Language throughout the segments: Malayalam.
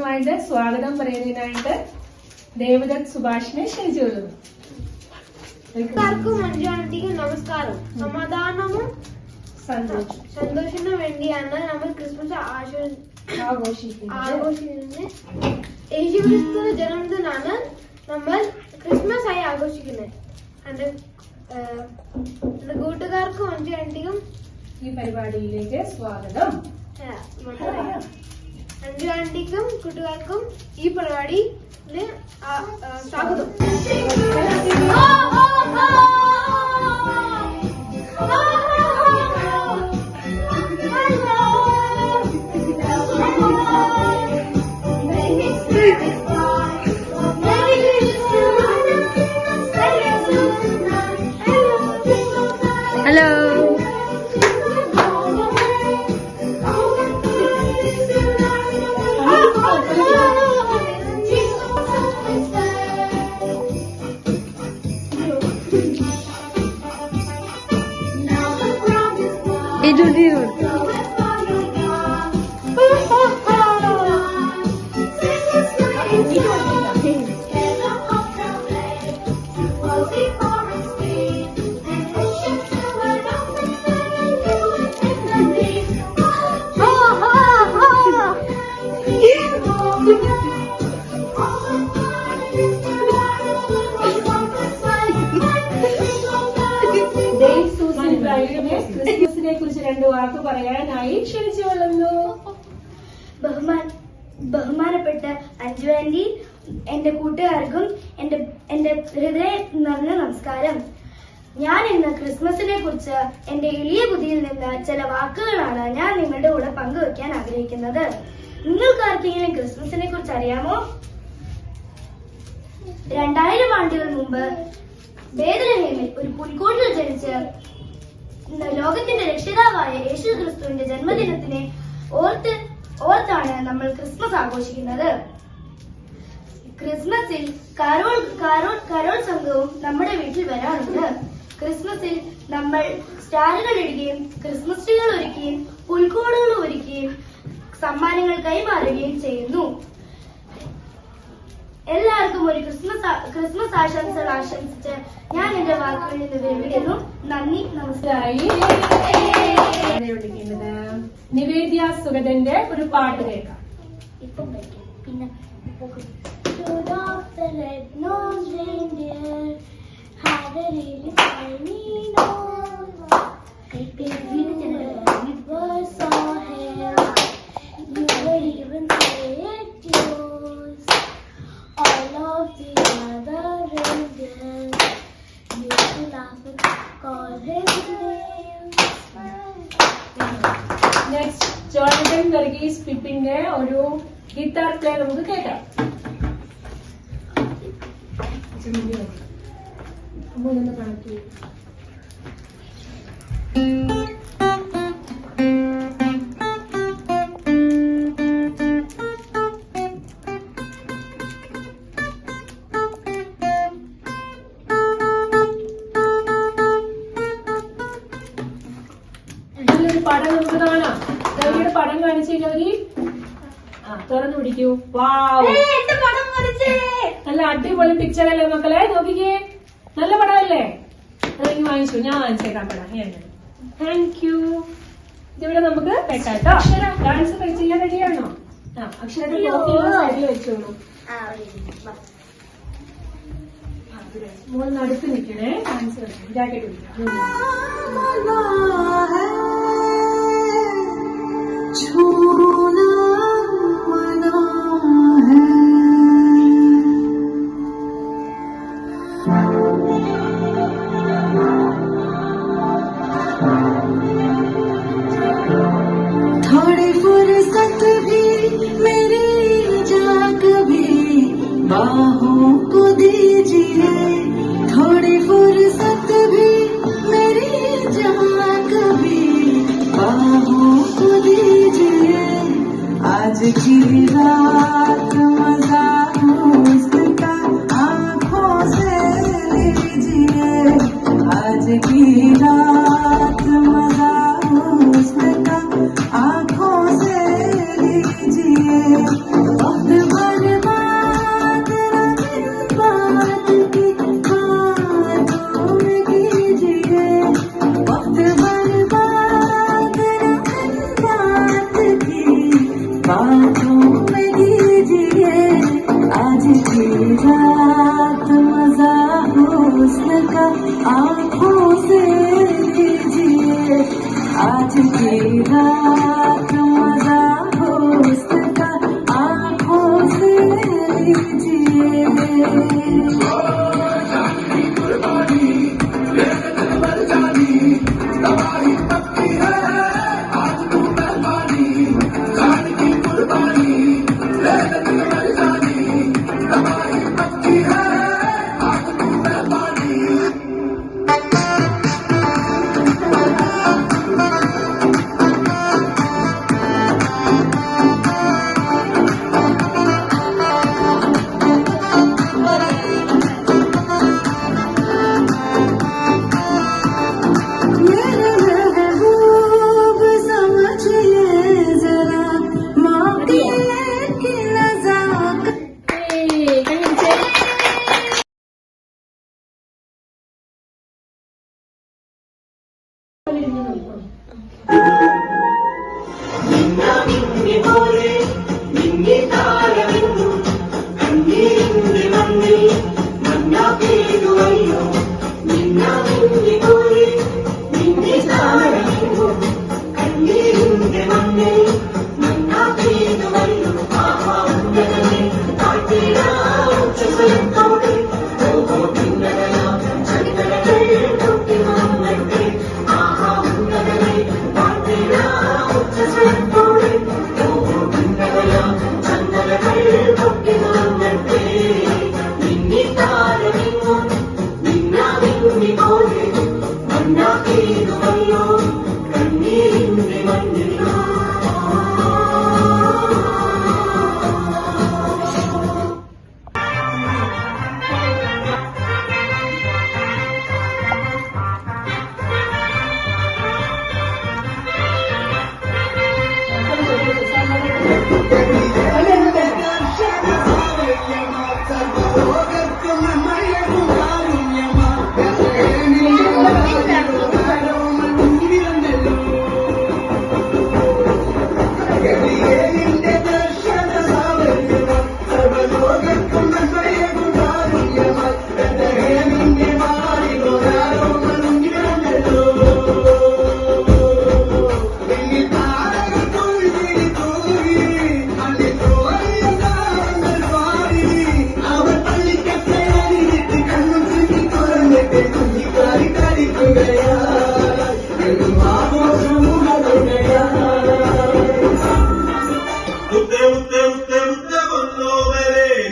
ആദ്യമായിട്ട് സ്വാഗതം പറയുന്നതിനായിട്ട് ദേവദത്ത് സുഭാഷിനെ ക്ഷണിച്ചുകൊള്ളുന്നു. എല്ലാവർക്കും മഞ്ജു ആന്റിക്ക് നമസ്കാരം. സമാധാനവും സന്തോഷത്തിനു വേണ്ടിയാണ് നമ്മൾ ക്രിസ്മസ് ആഘോഷിക്കുന്നത്. യേശുക്രിസ്തുവിന്റെ ജന്മദിനാണ് നമ്മൾ ക്രിസ്മസ് ആയി ആഘോഷിക്കുന്നത്. എന്റെ കൂട്ടുകാർക്കും മഞ്ജു ആന്റിക്കും ഈ പരിപാടിയിലേക്ക് സ്വാഗതം. മഞ്ജു ആന്റിക്കും കൂട്ടുകാർക്കും ഈ പരിപാടിയിൽ സ്വാഗതം. ഹലോ. ക്രിസ്മസിനെ കുറിച്ച് 2 വാക്ക് പറയാനായി ക്ഷണിച്ചുകൊള്ളുന്നു. ബഹുമാനപ്പെട്ട അഞ്ജു ആന്റി, എന്റെ കൂട്ടുകാർക്കും എന്റെ ഹൃദയം നിറഞ്ഞ നമസ്കാരം. ഞാൻ ഇന്ന് ക്രിസ്മസിനെ കുറിച്ച് എന്റെ എളിയ ബുദ്ധിയിൽ നിന്ന് ചില വാക്കുകളാണ് ഞാൻ നിങ്ങളുടെ കൂടെ പങ്കുവെക്കാൻ ആഗ്രഹിക്കുന്നത്. നിങ്ങൾക്ക് ആർക്കെങ്കിലും ക്രിസ്മസിനെ കുറിച്ച് അറിയാമോ? 2000 ആണ്ടുകൾ മുമ്പ് ബേത്ലഹേമിൽ ഒരു പുൽക്കൂട്ടിൽ ജനിച്ച് ലോകത്തിന്റെ രക്ഷിതാവായ യേശു ക്രിസ്തുവിന്റെ ജന്മദിനത്തിനെ ഓർത്താണ് നമ്മൾ ക്രിസ്മസ് ആഘോഷിക്കുന്നത്. ക്രിസ്മസിൽ കരോൾ സംഘവും നമ്മുടെ വീട്ടിൽ വരാറുണ്ട്. ക്രിസ്മസിൽ നമ്മൾ സ്റ്റാറുകൾ ഇടുകയും ക്രിസ്മസ് ട്രീകൾ ഒരുക്കുകയും പുൽക്കൂടുകൾ ഒരുക്കുകയും സമ്മാനങ്ങൾ കൈമാറുകയും ചെയ്യുന്നു. എല്ലാവർക്കും ഒരു ക്രിസ്മസ് ആശംസകൾ ആശംസിച്ച് ഞാൻ എന്റെ വാക്കുകളിൽ നിന്ന് വിരമിക്കുന്നു. നന്ദി, നമസ്കാരം. നിവേദ്യ സുഗതന്റെ ഒരു പാട്ട് കേൾക്കാം. പിന്നെ നെക്സ്റ്റ് ജോൺസൺ വർഗീസ് പിപ്പിന്റെ ഒരു ഗിറ്റാർ പ്ലേ നമുക്ക് കേൾക്കാം. കണക്ട് പടം നമുക്ക് കാണാം. ഗൗരിയുടെ പടം കാണിച്ചേ ഗൗരി. തുറന്നു പിടിക്കൂ. വാവ്, നല്ല അടിപൊളി പിക്ചർ അല്ലേ മക്കളെ? നോക്കിക്കേ, നല്ല പടമല്ലേ? അതെനിക്ക് വാങ്ങിച്ചു, ഞാൻ വാങ്ങിച്ചേക്കാം പടം. Thank you. ഇതിവിടെ നമുക്ക് പെട്ടാട്ടോ. ഡാൻസ് ചെയ്യാൻ റെഡിയാണോ? അക്ഷരത്തെ സൈഡിൽ വെച്ചോളൂ. മോൾ നടുത്ത് നിൽക്കണേ. ഡാൻസ് ജാക്കറ്റ് थोड़ी फुर्सत भी मेरी जाग भी बाहों को दीजिए. थोड़ी फुर्सत भी मेरी जाग भी बाहों को दीजिए. आज की रात मजा उसका आंखों से लीजिए. आज की रात मजा उसका आंखों से लीजिए.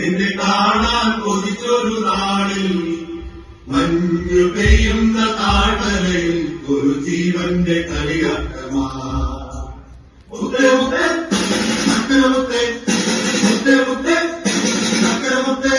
നിന്നെ കാണാൻ കൊതിച്ചൊരു നാളിൽ മഞ്ഞു പെയ്യുന്ന താഴ്വരയിൽ ഒരു ജീവന്റെ കളിയാട്ടമാ മുത്തേ മുത്തേ മുത്തേ മുത്തേ മുത്തേ മുത്തേ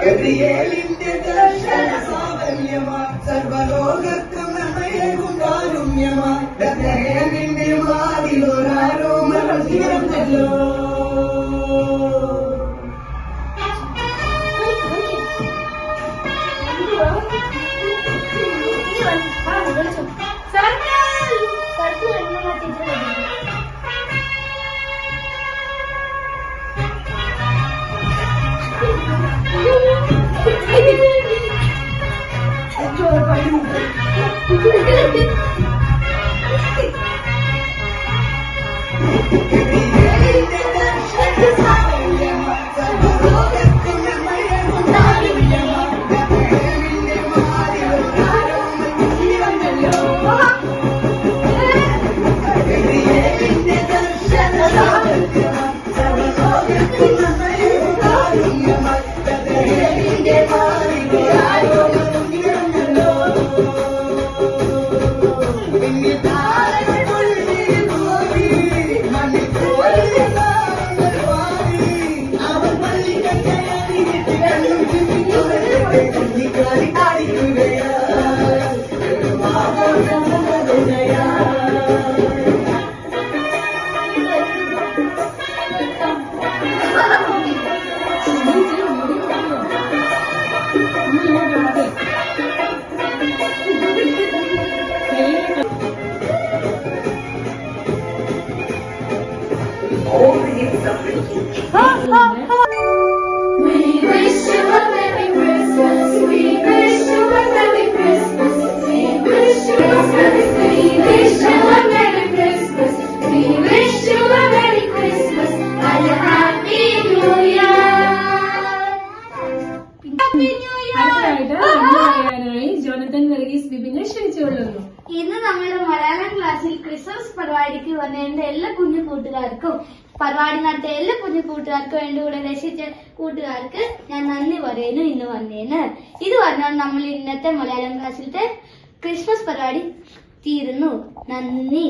ഗബ്രിയേലിന്റെ ദർശന സാഫല്യമായി സർവലോകത്തും നമ്മയും കാരുണ്യമായി ബത്ലഹേമിന്റെ വാതിലൊരാരോമണം തീർന്നല്ലോ. ഇന്ന് നമ്മുടെ മലയാളം ക്ലാസ്സിൽ ക്രിസ്മസ് പരിപാടിക്ക് വന്ന എന്റെ എല്ലാ കുഞ്ഞു കൂട്ടുകാർക്കും പരിപാടി നടത്തിയ എല്ലാ കുഞ്ഞു കൂട്ടുകാർക്കും എന്റെ കൂടെ രക്ഷിച്ച കൂട്ടുകാർക്ക് ഞാൻ നന്ദി പറയുന്നു ഇന്ന് വന്നേന്. ഇത് പറഞ്ഞാൽ നമ്മൾ ഇന്നത്തെ മലയാളം ക്ലാസ്സിലത്തെ ക്രിസ്മസ് പരിപാടി തീരുന്നു. നന്ദി.